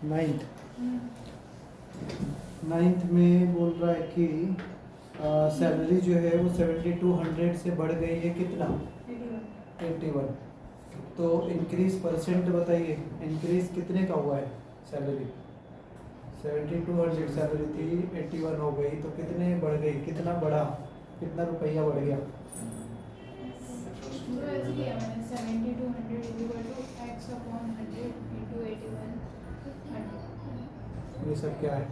Ninth ninth में बोल रहा है कि सैलरी जो है वो 7200 से बढ़ गई है कितना 81। तो इंक्रीज परसेंट बताइए, इंक्रीज कितने का हुआ है सैलरी? 7200 सैलरी थी, 81 हो गई, तो कितने बढ़ गई, कितना बढ़ा, कितना रुपया बढ़ गया? ये सब क्या है?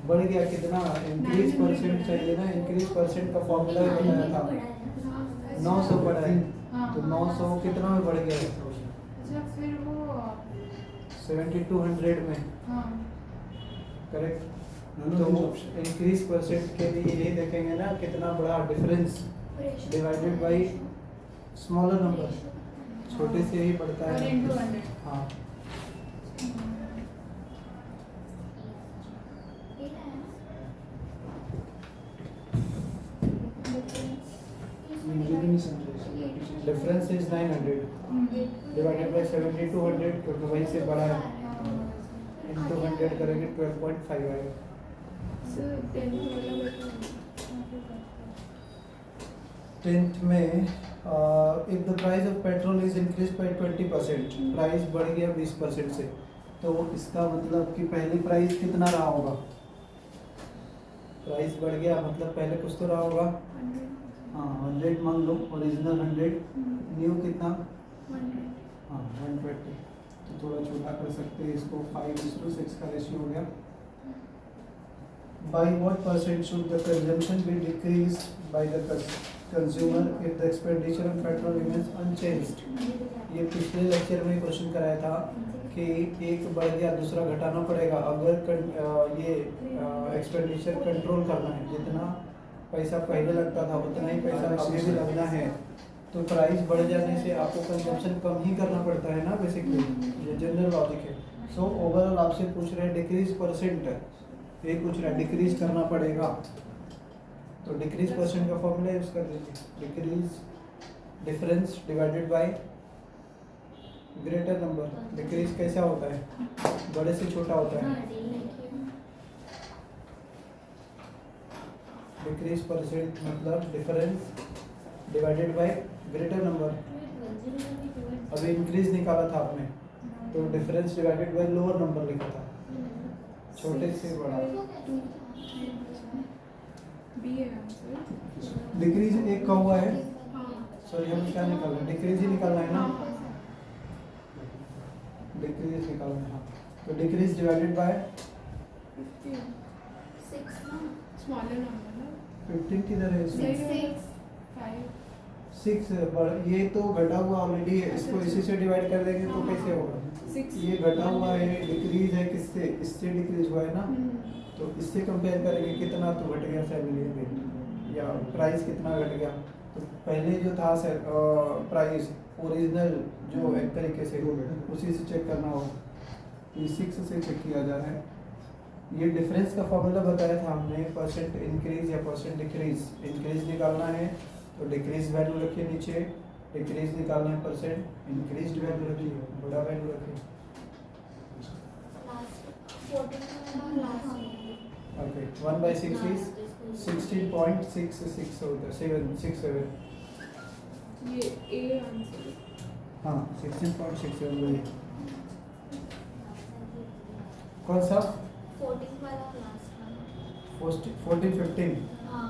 बढ़ गया कितना? इंक्रीज परसेंट चाहिए ना, इंक्रीज परसेंट का फॉर्मूला बताया था 900 बढ़ा है, तो 900 कितना में बढ़ गया है? अच्छा फिर वो 7200 में, करेक्ट। तो इंक्रीज परसेंट के लिए ये देखेंगे ना कितना बड़ा difference divided by smaller number, छोटे से ही बढ़ता है। हाँ मुझे भी नहीं समझा। डिफरेंस इज 900 डिवाइडेड बाय 7200, क्योंकि वहीं से बड़ा है, इंटू 100 करेंगे 12.5 आएगा। टेंथ में if the price of petrol is increase by 20%, price बढ़ गया 20% से, तो इसका मतलब कि पहली प्राइस कितना रहा होगा? प्राइस बढ़ गया मतलब पहले कुछ तो रहा होगा। हाँ 100 मान लो, ओरिजिनल 100, न्यू कितना? हाँ 120। तो थोड़ा छोटा कर सकते हैं इसको, 5:6 का रेशियो हो गया। By what percent should the consumption be decreased by the consumer if the expenditure on petrol remains unchanged? ये पिछले लेक्चर में क्वेश्चन कराया था कि एक बढ़ गया दूसरा घटाना पड़ेगा अगर ये एक्सपेंडिचर कंट्रोल करना है, जितना पैसा पहले लगता था उतना ही पैसा अभी भी लगना है, तो प्राइस बढ़ जाने से आपको कंजम्पशन कम ही करना पड़ता है ना, बेसिकली ये जनरल लॉजिक है। सो ओवरऑल आपसे पूछ रहे हैं डिक्रीज परसेंट, ये पूछ रहा है डिक्रीज करना पड़ेगा, तो डिक्रीज परसेंट का फॉर्मूला यूज कर दीजिए, decrease difference divided by greater number. Decrease कैसा होता है? बड़े से छोटा होता है। डिक्रीज परसेंट मतलब difference divided by greater number. अभी इंक्रीज निकाला था आपने, तो difference divided by lower number लिखा था, छोटे से बड़ा। डिक्रीज एक का हुआ है, सॉरी हम क्या निकालना है? डिक्रीज ही निकालना है ना, डिक्रीज निकालना है। तो डिक्रीज डिवाइडेड बाय 15 किधर है इसमें? 6 ये तो घटा हुआ ऑलरेडी है, इसको इसी से डिवाइड कर देंगे तो कैसे होगा? ये घटा हुआ है, डिक्रीज है किससे? इससे डिक्रीज हुआ है ना, तो इससे कंपेयर करेंगे कितना तो घट गया सैलरी में, या प्राइस कितना घट गया। तो पहले जो था प्राइस ओरिजिनल जो एक तरीके से उसी से चेक करना होगा, ये 6 से चेक किया जा रहा है। ये डिफरेंस का फॉर्मूला बताया था हमने, परसेंट इंक्रीज या परसेंट डिक्रीज। इंक्रीज निकालना है तो डिक्रीज वैल्यू रखिए नीचे, डिक्रीज निकालना है परसेंट, इंक्रीज वैल्यू रखिए, बड़ा वैल्यू रखिए। ओके 1/6 इज 16.66 होता है, 767। ये ए आंसर। हाँ 16.67 वही। कौन सा? 14 वाला क्लास का 14 15। हाँ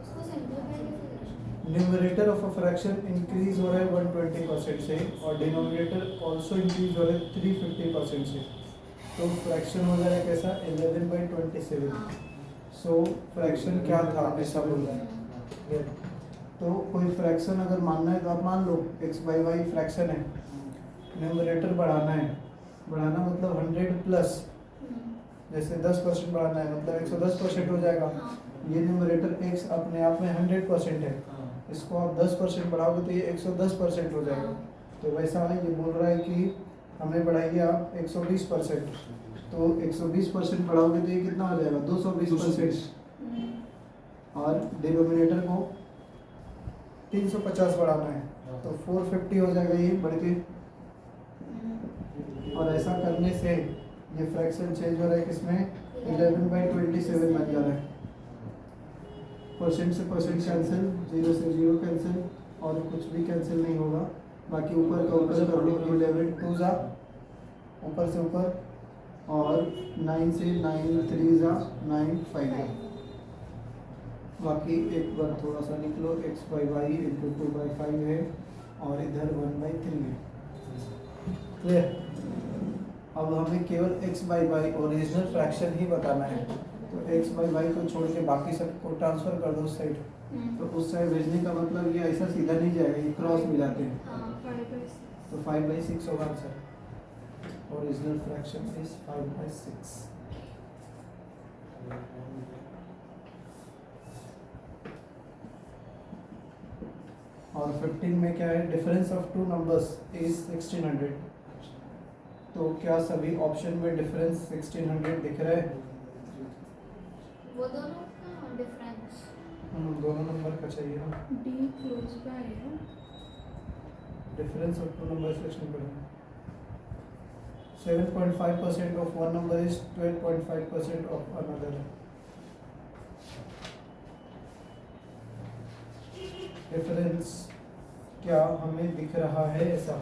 उसको सिंपलीफाई कैसे? Numerator of a fraction increase हो रहा है 120% से, और डिनोमिनेटर ऑल्सो इंक्रीज हो रहा है 350% से, तो फ्रैक्शन हो जाएगा कैसा? 11/27। सो फ्रैक्शन क्या था ऐसा बोल रहा है। तो कोई फ्रैक्शन अगर मानना है तो आप मान लो x/y फ्रैक्शन है, न्यूमरेटर बढ़ाना है, बढ़ाना मतलब 100 प्लस, जैसे 10% बढ़ाना है मतलब 110% हो जाएगा। ये न्यूमरेटर x अपने आप में 100% है, इसको आप 10% बढ़ाओगे तो ये 110% हो जाएगा। तो वैसा है, ये बोल रहा है कि हमें बढ़ाइए आप 120%, तो 120% बढ़ाओगे तो ये कितना हो जाएगा? 220%, और डिनोमिनेटर को 350 बढ़ाना है तो 450 हो जाएगा ये बढ़ के। और ऐसा करने से ये फ्रैक्शन चेंज हो रहा है किसमें 11/27 बन जा रहा है। परसेंट से परसेंट कैंसिल, 0 से 0 कैंसिल और कुछ भी कैंसिल नहीं होगा। बाकी ऊपर का ऊपर कर लो 11 2 जा ऊपर से ऊपर और 9 से 9 3 जा 9 5 जा। बाकी एक बार थोड़ा सा निकलो x/y इंटू 2/5 है और इधर 1/3 है। क्लियर? अब हमें केवल x/y ओरिजिनल फ्रैक्शन ही बताना है, तो x/y को छोड़ के बाकी सब को ट्रांसफर कर दो उस साइड। तो उस साइड भेजने का मतलब ये ऐसा सीधा नहीं जाएगा, ये क्रॉस में जाते हैं। हाँ 5/6 तो 5/6 होगा आंसर। Original fraction is 5/6। और 15 में क्या है, difference of two numbers is 1600। तो क्या सभी ऑप्शन में डिफरेंस 1600 दिख रहा है? वो दोनों का डिफरेंस दोनों नंबर का चाहिए ना। D क्लोज बाय है। Difference of two numbers 1600। 7.5% of one number is 12.5% of another. Difference क्या हमें दिख रहा है ऐसा?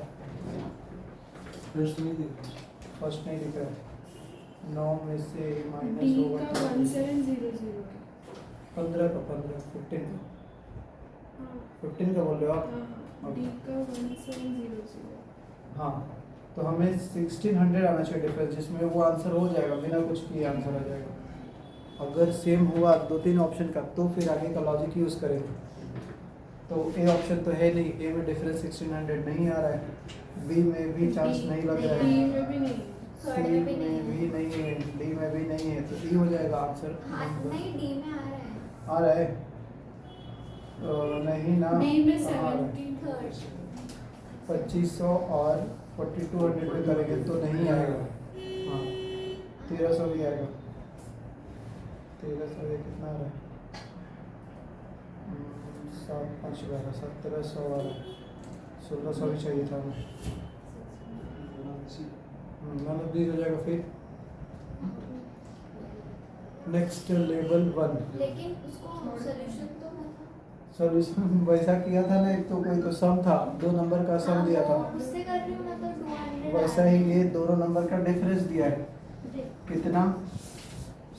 फर्स्ट नहीं दिख रहा है। 9 में से D माइनस होगा का 1700 है। 15 का 15 हाँ 15 का बोल रहे हो आप? हाँ D का 1700। हाँ, तो हमें 1600 आना चाहिए डिफरेंस, जिसमें वो आंसर हो जाएगा, बिना कुछ किए आंसर आ जाएगा। अगर सेम हुआ 2-3 ऑप्शन का तो फिर आगे का लॉजिक यूज़ करेंगे। तो ए ऑप्शन तो है नहीं, ए में डिफरेंस 1600 नहीं आ रहा है, बी में भी चांस नहीं लग रहा D है, में भी नहीं। सी में भी नहीं है, डी में भी नहीं है, तो ई हो जाएगा आंसर। हाँ नहीं डी में आ रहा है। आ रहा है? नहीं ना, D में कहाँ आ रहा है? 17 2500 और 4200 पे करेंगे तो नहीं आएगा। हाँ 1300 भी आएगा। 1300 ये कितना आ रहा है? 7 5 11 1700 आ रहा है। 1600 भी चाहिए था हमें। मतलब 20 हो जाएगा। फिर नेक्स्ट लेवल 1। लेकिन उसको सॉल्यूशन तो मैं सॉल्यूशन वैसा किया था ना, एक तो कोई तो सम था, 2 नंबर का सम दिया था, उससे कर रही हूँ ना तो 200 वैसा ही ये दोनों नंबर का डिफरेंस दिया है। कितना?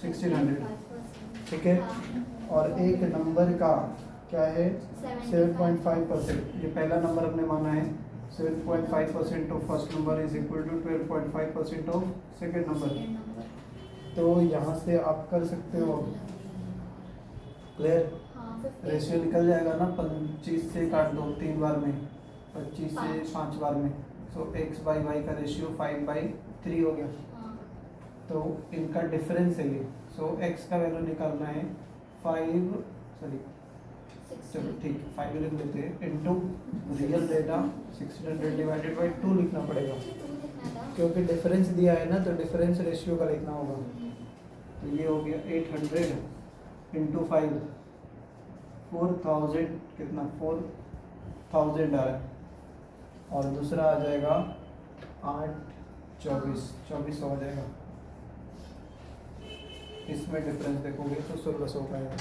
1600। ठीक है। और एक नंबर का क्या है? 7.5%। ये पहला नंबर हमने माना है। 7.5% of first number is equal to 12.5% of second number. तो यहाँ से आप कर सकते हो। क्लियर? रेशियो निकल जाएगा ना, 25 से काट दो 3 बार में, 25 से 5 बार में, सो x/y का रेशियो 5/3 हो गया। तो इनका डिफरेंस है ये। सो x का वैल्यू निकालना है 5, सॉरी चलो ठीक 5 लिख लेते हैं, into real data 1600 divided by 2 लिखना पड़ेगा, क्योंकि डिफरेंस दिया है ना, तो डिफरेंस रेशियो का लिखना होगा। तो ये हो गया 800 इंटू 5, 4000 कितना? 4000 आ रहा है। और दूसरा आ जाएगा 8 2400 आ जाएगा। इसमें डिफरेंस देखोगे तो 1600 का आएगा।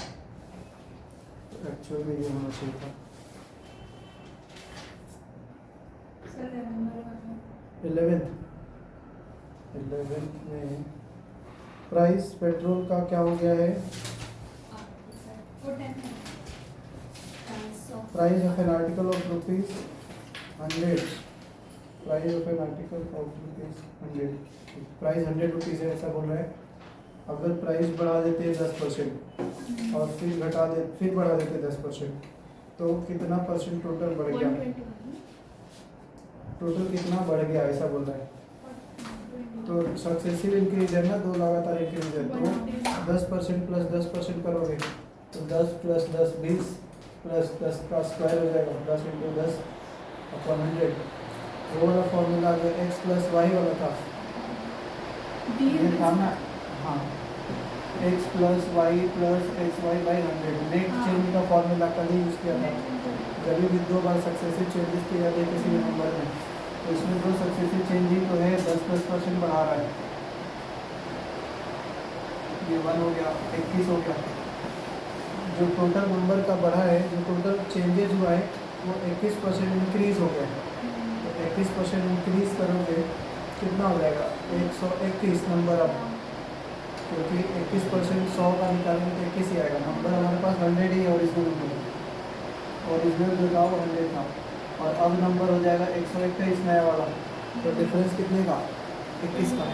तो एक्चुअल में ये होना चाहिए था 11th में प्राइस पेट्रोल का क्या हो गया है? Price of an article of rupees 100। Price of an article of rupees 100। Price 100 rupees है ऐसा बोल रहा है। अगर प्राइस बढ़ा देते हैं 10% और फिर बढ़ा देते हैं 10%, तो कितना परसेंट टोटल बढ़ गया? 121। टोटल कितना बढ़ गया ऐसा बोल रहा है। तो सक्सेसिव इंक्रीज है ना, 2 लगातार इंक्रीज है, तो 10% प्लस 10% करोगे तो 10 प्लस 10 20 प्लस 10 का स्क्वायर हो जाएगा, 10 इंटू 10 अपॉन 100। वो वाला फॉर्मूला जो x प्लस वाई वाला था ये था ना, हाँ x plus y plus x y by 100 net change का फॉर्मूला कल ही यूज़ किया था। जब भी 2 बार सक्सेसिव चेंजेस किए जाते हैं किसी भी नंबर में, तो तो इसमें जो सक्सेसिव चेंज ही तो है 10% बढ़ा रहा है। ये 1 हो गया, 21 हो गया। जो टोटल नंबर का बढ़ा है, जो टोटल चेंजेज हुआ है वो 21% इंक्रीज हो गया है। तो 21% इंक्रीज करोगे कितना हो जाएगा 121 नंबर अब, क्योंकि 21% 100 का निकालेंगे तो 21 ही आएगा। नंबर हमारे पास 100 ही ओरिजिनल नंबर, ओरिजिनल जो था वो 100 था, और अब नंबर हो जाएगा 121 नया वाला। तो डिफरेंस कितने का 21 का।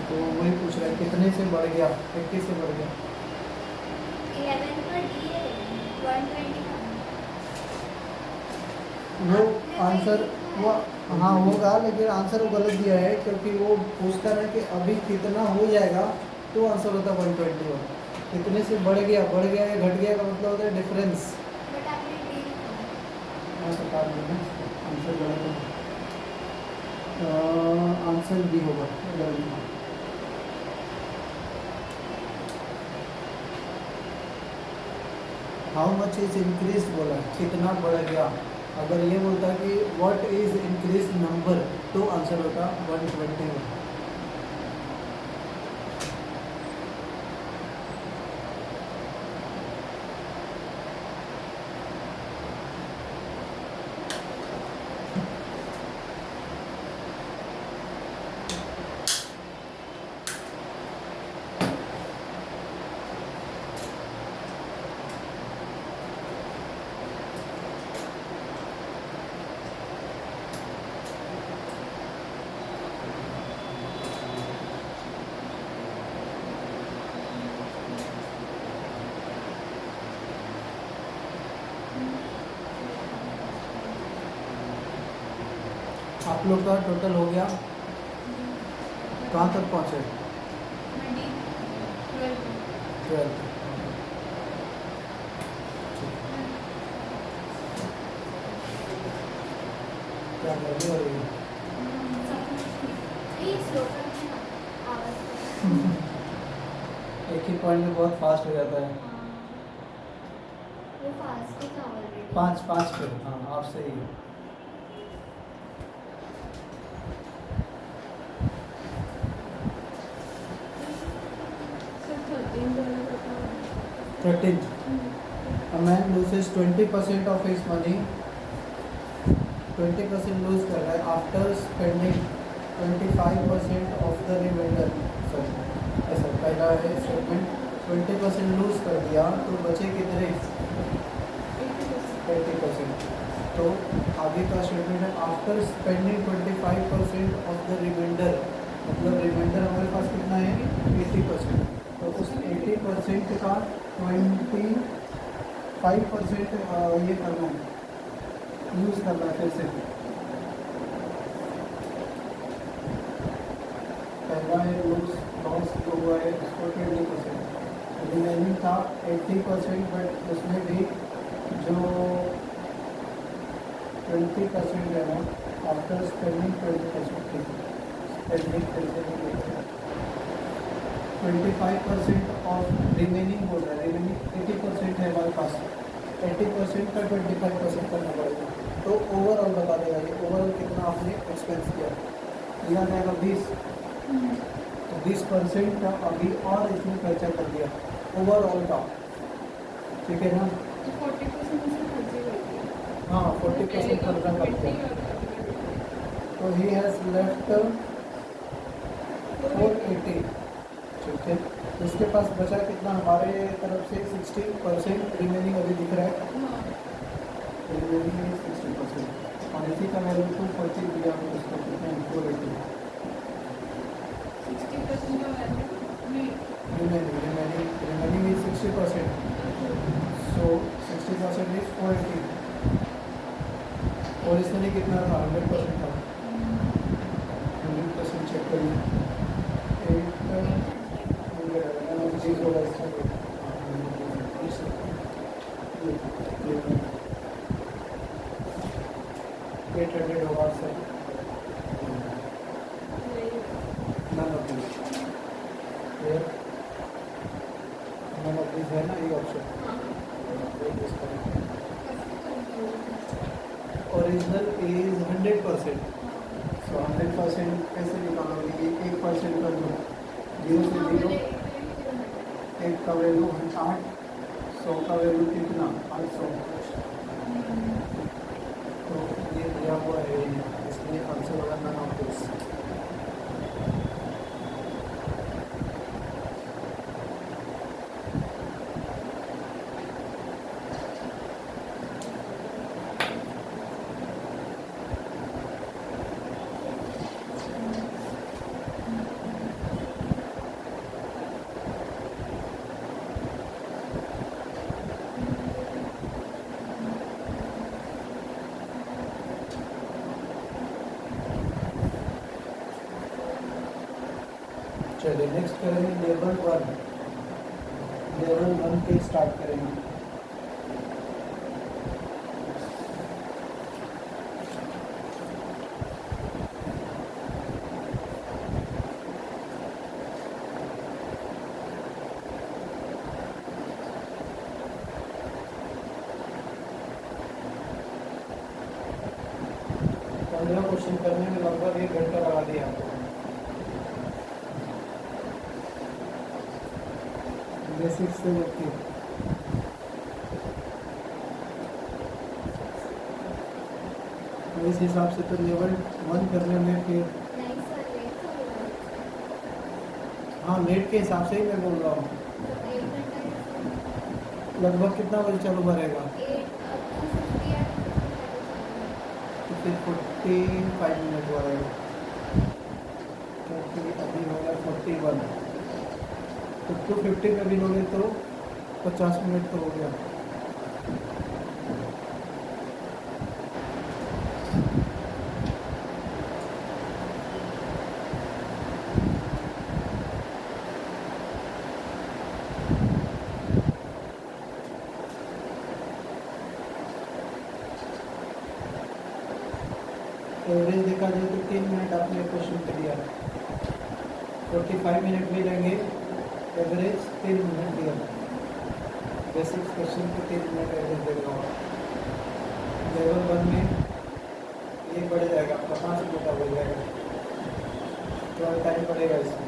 तो वही पूछ रहा है कितने से बढ़ गया, 21 से बढ़ गया। 11 का डी है 120 का। वो आंसर वो हाँ होगा, लेकिन आंसर वो गलत दिया है, क्योंकि वो पूछता है कि अभी कितना हो जाएगा, तो आंसर होता है 121। कितने से बढ़ गया या घट गया का मतलब होता है डिफरेंस। बट आपने डी लिखा। मैं बता दूँ आंसर गलत है। आंसर भी होगा 11। हाउ मच इज इंक्रीज बोला है, कितना बढ़ गया। अगर ये बोलता कि व्हाट इज इंक्रीज नंबर, तो आंसर होता 121। आप लोग का टोटल हो गया, कहाँ तक पहुँचे? 12। क्या कर रही हो? ये स्लो करके ना आवाज कर। एक ही पॉइंट में बहुत फास्ट हो जाता है। वो फास्ट ही था ऑलरेडी। 5 पे। हाँ आप सही है। सर 13 वाला बताओ। 13th, a man loses 20% of his money, 20% lose कर रहा है after spending 25% of the reminder. Sorry ऐसा पहला है स्टेटमेंट, 20% लूज कर दिया तो बचे कितने 80%। तो आगे का स्टेटमेंट है after spending 25% of the reminder, मतलब रिमाइंडर हमारे पास कितना है 80%। तो उस 80% का 25% ये करना है, यूज़ करना है फिर से। पहला है लॉस जो हुआ है उसको 20%, रिमेनिंग था 80%, बट उसमें भी जो 20% है ना after spending 20%, spending 25% of remaining बोल रहा है, रिमेनिंग 80% है हमारे पास, 80% का 25% करना पड़ेगा। तो ओवरऑल बता देगा ये ओवरऑल कितना आपने एक्सपेंस किया। लिया जाएगा 20, तो 20% का अभी और इसमें खर्चा कर दिया ओवरऑल का, ठीक है ना। तो 40% से खर्चे कर दिए। हाँ 40% खर्चा कर दिया, तो ही हैज़ लेफ्ट 480, ठीक है। उसके पास बचा कितना, हमारे तरफ से 60% रिमेनिंग अभी दिख रहा है, रिमेनिंग है 60%, और इसी का वैल्यू 240 दिया हम उसको कितना 480 60% का वैल्यू नहीं। रिमेनिंग इज 60%, सो 60% इज 480, और इसमें कितना था 100% था, 100% चेक करिए। 800 होगा सर, नन ऑफ दिस है ना ये ऑप्शन, ओरिजिनल इज 100%। सो 100% कैसे निकालोगे? ये 1% कर दो, 0 से 0। एक का वैल्यू 8, 100 का वैल्यू कितना? 800। तो ये दिया हुआ है, इसलिए आंसर होगा नन ऑफ दिस। चलिए नेक्स्ट करेंगे लेवल 1। लेवल 1 के स्टार्ट करेंगे। पंद्रह क्वेश्चन करने में लगभग 1 घंटा लगा दिया आपको। बेसिक्स से लेके इस हिसाब से तो लेवल 1 करने में फिर नहीं सर, लेट हो रहा है। हाँ, लेट के हिसाब से ही मैं बोल रहा हूँ। तो 1 घंटा कैसे? लगभग कितना बजे चालू करेगा? 8:50 या 2:50 तो फिर 45 मिनट लगेगा, क्योंकि अभी होगा 41। तो 250 में भी लोगे तो 50 मिनट तो हो गया। एवरेज देखा जाए तो 3 मिनट आपने क्वेश्चन पे दिया, 45 मिनट भी लेंगे, एवरेज 3 मिनट दिया। बेसिक क्वेश्चन पे 3 मिनट एवरेज देगा। लेवल 1 में ये बढ़ जाएगा, आपका 5 मिनट का हो जाएगा, थोड़ा टाइम पड़ेगा इसमें।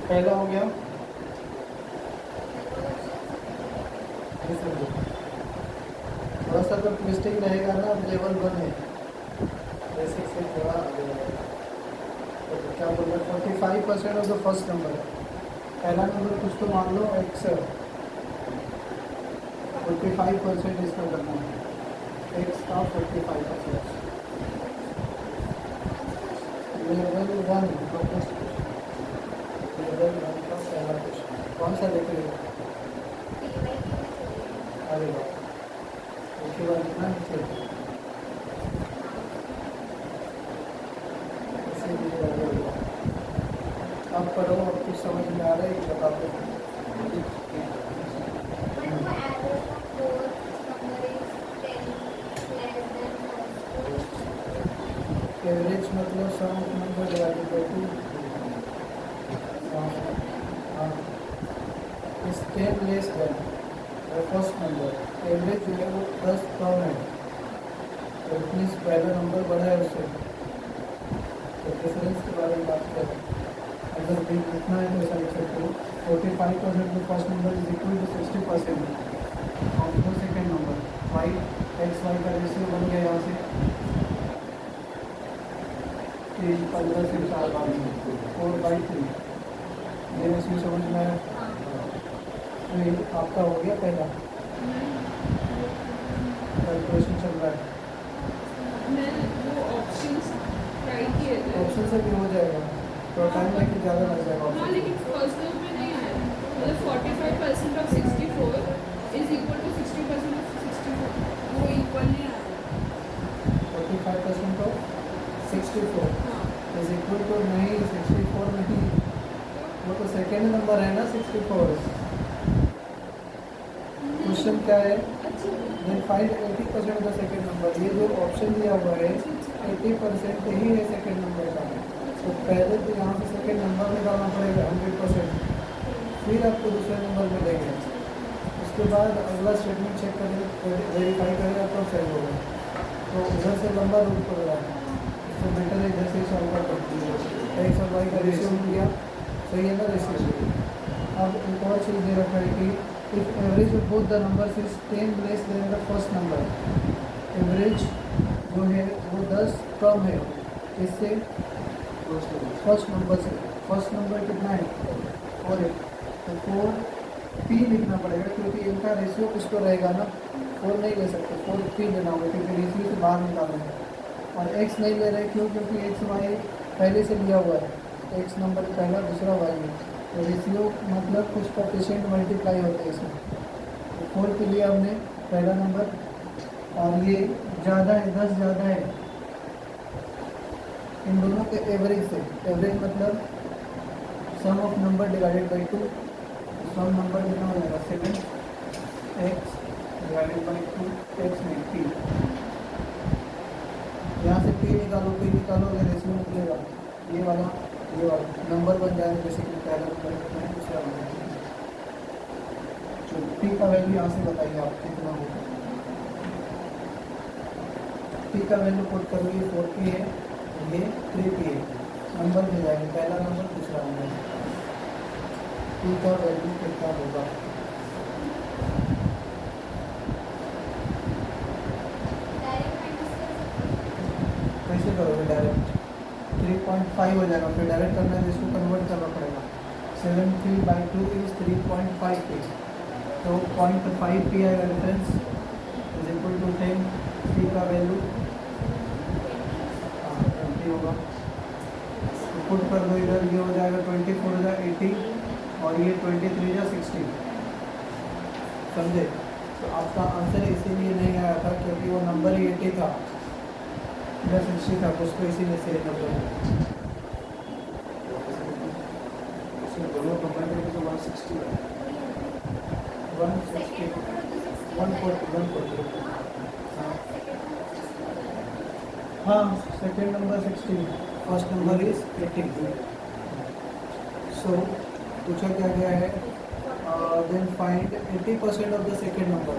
पहला हो गया पहला ये समझो। थोड़ा सा तो ट्विस्टिंग रहेगा ना, लेवल 1 है, बेसिक से थोड़ा आगे रहेगा। तो क्या बोल रहे 45% ऑफ द फर्स्ट नंबर है। पहला नंबर कुछ तो मान लो एक्स है, 45% इसका करना है, एक्स का 45%। लेवल 1 का फर्स्ट क्वेश्चन, लेवल 1 का पहला क्वेश्चन कौन सा देख रहे हो? अरे वाह, उसके बाद इतना नीचे ऐसे भी आगे होगा। अब पढ़ो, अब कुछ समझ में आ रहा है कि बता दो। एवरेज मतलब sum of number divided by 2। हाँ, इस 10 less than the first number. Average जो है वो 10 कम है, तो मीन्स पहला नंबर बड़ा है उससे। तो डिफरेंस के बारे में बात करें, अगर बिग इतना है तो ऐसा लिख सकते हो 45% the first number is equal to 60% of the second number. Y x y का रेशियो बन गया यहाँ से 15 से 4 बार 4/3। ये रेशियो समझ में आया? तो ये आपका हो गया पहला कैलकुलेशन चल रहा है। मैं वो ऑप्शंस ट्राई किए थे। ऑप्शन से भी हो जाएगा, तो टाइम लेके ज़्यादा लग जाएगा हाँ, ऑप्शन। लेकिन फर्स्ट में नहीं आया। मतलब 45% of 64 is equal to 60% of 64, वो इक्वल नहीं आया। 45% ऑफ 64 हाँ, इज इक्वल टू, नहीं 64 नहीं, वो तो सेकेंड नंबर है ना 64। क्वेश्चन क्या है? अच्छा then find 80% of the second number. ये जो ऑप्शन दिया हुआ है 80% ही है सेकेंड नंबर का। तो पहले तो यहाँ से सेकेंड नंबर निकालना पड़ेगा 100%, फिर आपको दूसरे नंबर में देंगे। उसके बाद अगला स्टेटमेंट चेक करें, वेरीफाई करेगा तो फेल होगा। तो उधर से लंबा रूट पड़ रहा है, इससे बेटर है इधर से सॉल्व कर सकती है। एक्स और वाई का रेशियो मिल गया, सही है ना रेशियो। अब एक और चीज़ दे रखा है कि if average of both the numbers is 10 less than the first number. Average जो है वो 10 कम है इससे, फर्स्ट नंबर से। फर्स्ट नंबर कितना है? 4 है, तो 4 पी लिखना पड़ेगा, क्योंकि इनका रेशियो कुछ तो रहेगा ना। 4 नहीं ले सकते, 4 पी लेना होगा, क्योंकि रेशियो से बाहर निकालना है। और एक्स नहीं ले रहे, क्यों? क्योंकि एक्स वाई पहले से लिया हुआ है, एक्स नंबर पहला, दूसरा वाई है। तो रेशियो मतलब कुछ कोफिशिएंट मल्टीप्लाई होते हैं इसमें। तो 4 के लिए हमने पहला नंबर, और ये ज़्यादा है, 10 ज़्यादा है इन दोनों के एवरेज से। एवरेज मतलब sum of number divided by 2। Sum number कितना हो जाएगा? 7x डिवाइडेड बाई 2, एक्स में पी। यहाँ से पी निकालो, पी निकालो, अगर रेशियो निकलेगा ये वाला नंबर बन जाएगा। बेसिकली पहला नंबर कितना है, दूसरा नंबर कितना है। तो पी का वैल्यू यहाँ से बताइए आप कितना होगा। पी का वैल्यू पुट करोगे 4p है, ये 3p है, नंबर मिल जाएंगे, पहला नंबर, दूसरा नंबर। पी का वैल्यू कितना होगा? कैसे करोगे? डायरेक्ट 3.5 हो जाएगा, फिर डायरेक्ट करना है तो इसको कन्वर्ट करना पड़ेगा। 7p/2 इज 3.5p, तो 0.5p आएगा difference, is equal to 10। P का वैल्यू 20 होगा, तो पुट कर दो इधर, ये हो जाएगा 24 हो जाएगा 80, और ये 23 या 60, समझे? तो आपका आंसर इसीलिए नहीं आया था क्योंकि वो नंबर ही 80 था, इधर 60 था, उसको इसीलिए से नंबर दोनों कंबाइन करके तो 160 है। 160 140 हाँ, second number 60, first number is 80। So पूछा क्या गया है? Then find 80% of the second number.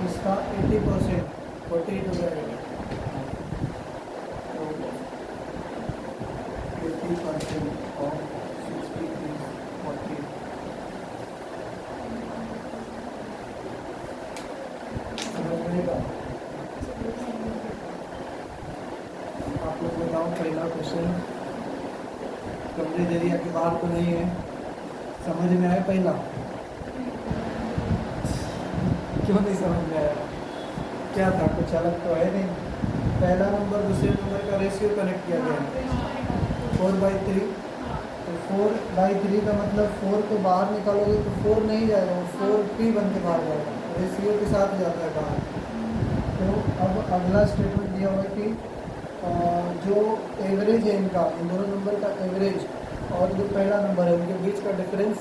इसका 80% 48 हो जाएगा, तो 80% ऑफ 60 इज बताओ पहला क्वेश्चन। कवरेज एरिया के बाहर तो नहीं है, समझ में आया पहला? क्यों नहीं समझ में आया? क्या था, कुछ अलग तो है नहीं। पहला नंबर दूसरे नंबर का रेशियो कनेक्ट किया गया है 4/3। तो 4/3 का मतलब 4 को बाहर निकालोगे तो 4 नहीं जाएगा, वो 4p बन के बाहर जाएगा, रेशियो के साथ जाता है बाहर। तो अब अगला स्टेटमेंट दिया हुआ है कि जो एवरेज है इनका, इन दोनों नंबर का एवरेज और जो पहला नंबर है उनके बीच का डिफरेंस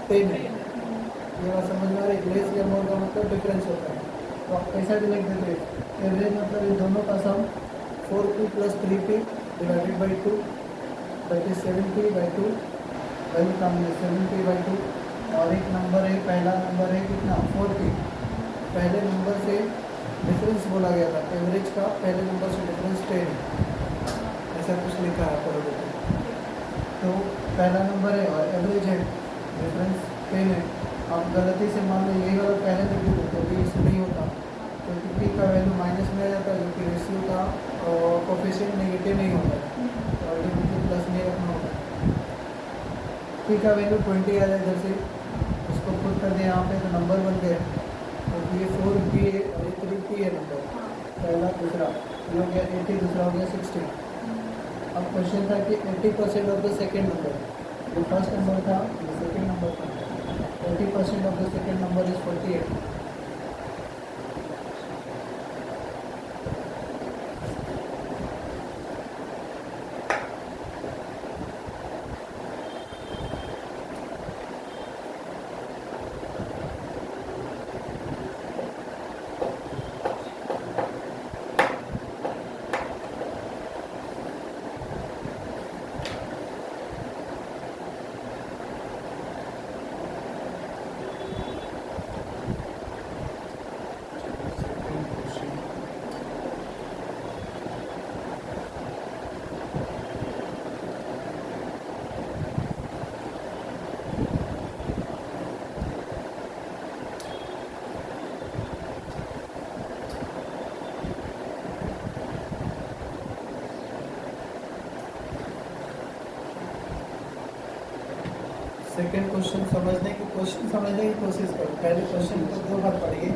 10 है। ये बात समझ में आ रही है? लेस या मोर का मतलब डिफरेंस होता है। तो आप कैसा भी लिख देते हैं, एवरेज मतलब इन दोनों का सम 4p + 3p divided by 2, that is 7p/2, वही काम है 7p/2। और एक नंबर है, पहला नंबर है कितना, 4p। पहले नंबर से डिफरेंस बोला गया था, एवरेज का पहले नंबर से डिफरेंस 10 है, ऐसा कुछ लिखा है पढ़ोगे तो पहला नंबर है और एवरेज है, डिफरेंस 10 है। आप गलती से मान लो यही वाला पहले लिख देते तो भी इससे नहीं होता, क्योंकि पी का वैल्यू माइनस में आ जाता है, जो कि रेशियो का कोफिशिएंट नेगेटिव नहीं होता है, तो अल्टीमेटली प्लस नहीं रखना होता है। पी का वैल्यू 20 आ जाए इधर से, उसको पुट कर दिया यहाँ पे तो नंबर बन गया। तो ये 4p है और ये 3p है नंबर, पहला दूसरा, ये हो गया 80, दूसरा हो गया 60। अब क्वेश्चन था कि 80% ऑफ द सेकेंड नंबर, जो फर्स्ट नंबर था ये सेकेंड नंबर था, 80% of the second number is 48। Second question समझने की कोशिश करो। पहले क्वेश्चन को 2 बार पढ़िए,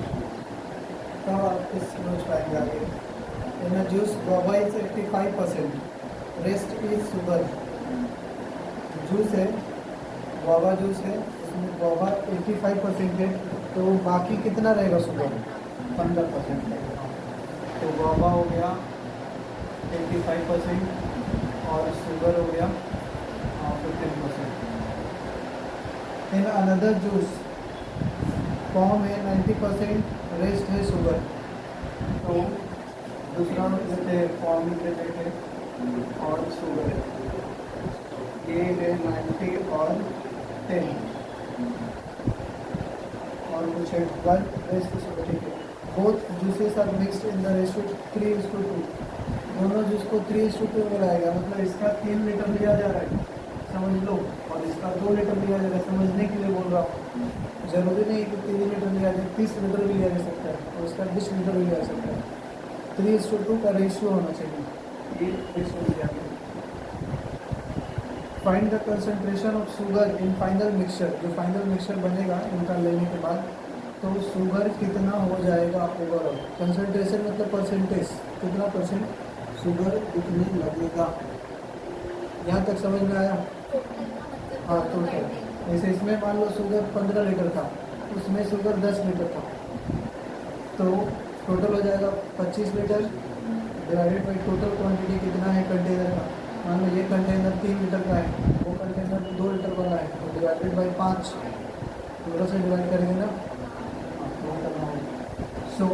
तब आप इस समझ पाएंगे आगे। In juice guava is 85%, rest is sugar. Juice है, गुआवा जूस है, उसमें गुआवा 85% है, तो बाकी कितना रहेगा शुगर? 15% रहेगा। तो गुआवा हो गया 85% और शुगर हो गया 15%। इन अनदर जूस फॉर्म है 90%, रेस्ट है शुगर। तो दूसरा लेते हैं फॉर्म लेते हैं और शुगर है, ये है 90 और 10 और कुछ है 1 रेस्ट शुगर। ठीक है, both juices are mixed in the ratio 3:2। दोनों जूस को 3:2 मिलाएगा, मतलब इसका 3 लीटर लिया जा रहा है समझ लो, और इसका 2 लीटर लिया जा रहा है, समझने के लिए बोल रहा हूँ। जरूरी नहीं कि 3 लीटर लिया जाए, 30 लीटर भी लिया जा सकता है और इसका 20 लीटर भी लिया जा सकता है। 3:2 का रेशियो होना चाहिए, ये रेशियो लिया गया। Find the concentration of sugar in final mixture. जो फाइनल मिक्सचर बनेगा इनका लेने के बाद, तो शुगर कितना हो जाएगा ओवरऑल। कंसंट्रेशन मतलब परसेंटेज, कितना परसेंट शुगर कितनी लगेगा। यहाँ तक समझ में आया? हाँ, टोटल। जैसे इसमें मान लो शुगर 15 लीटर था, उसमें शुगर 10 लीटर था, तो टोटल हो जाएगा 25 litre divided by total quantity कितना है कंटेनर का। मान लो ये कंटेनर 3 लीटर का है, वो कंटेनर 2 लीटर वाला है, तो डिवाइडेड बाई 5, दोनों से डिवाइड करेंगे ना, तो करना होगा। सो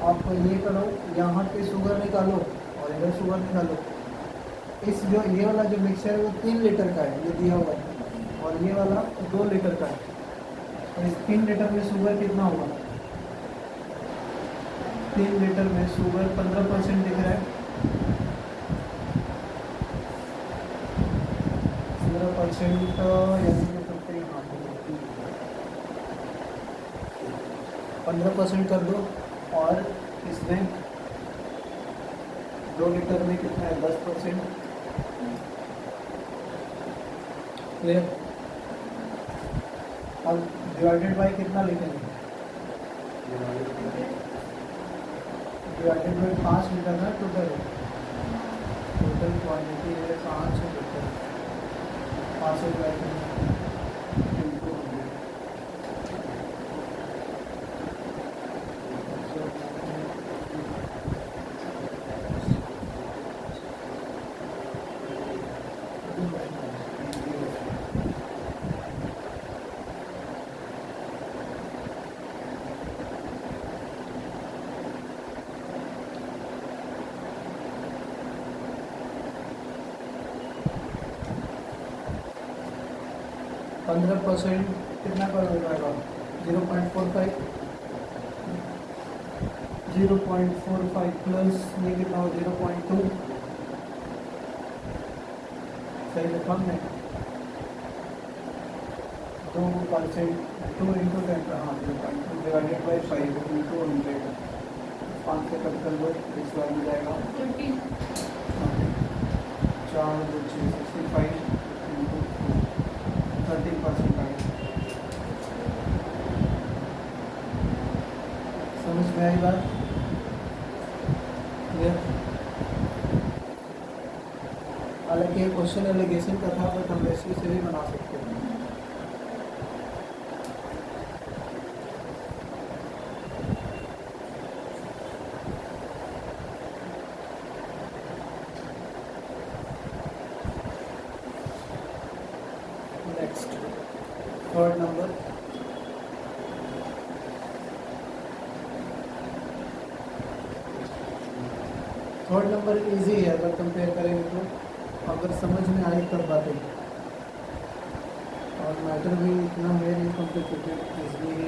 आप ये करो, यहाँ पे शुगर निकालो और इधर शुगर निकालो। इस जो ये वाला जो मिक्सचर है वो 3 लीटर का है, ये दिया हुआ है, और ये वाला 2 लीटर का है। तो इस 3 लीटर में शुगर कितना होगा? 3 लीटर में शुगर 15% दिख रहा है, 0% यानी कि 15% कर दो, और इसमें 2 लीटर में कितना है 10%। क्लियर। अब डिवाइडेड बाई कितना लिखेंगे, डिवाइडेड बाई 5 लीटर ना टोटल क्वांटिटी है 5 लीटर, 5 से डिवाइड करें इनटू 15% कितना कर हो जाएगा 0.45, 0.45 प्लस ये कितना हो 0.2, सही लिखा हमने 2%, 2 इंटू 10 हाँ 0.2 डिवाइडेड बाई 5 इंटू 100, 5 से कट कर दो इस बार मिल जाएगा 14 4 2 6 65 इंटू 13% आएगा। समझ में आई बात, क्लियर। हालांकि ये क्वेश्चन एलिगेशन का था बट हम वैसे से भी बना सकते हैं। Next third number, third number easy है अगर कंपेयर करेंगे तो, अगर समझ में आई तब बातें, और मैटर भी इतना है नहीं कॉम्प्लिकेटेड, इसलिए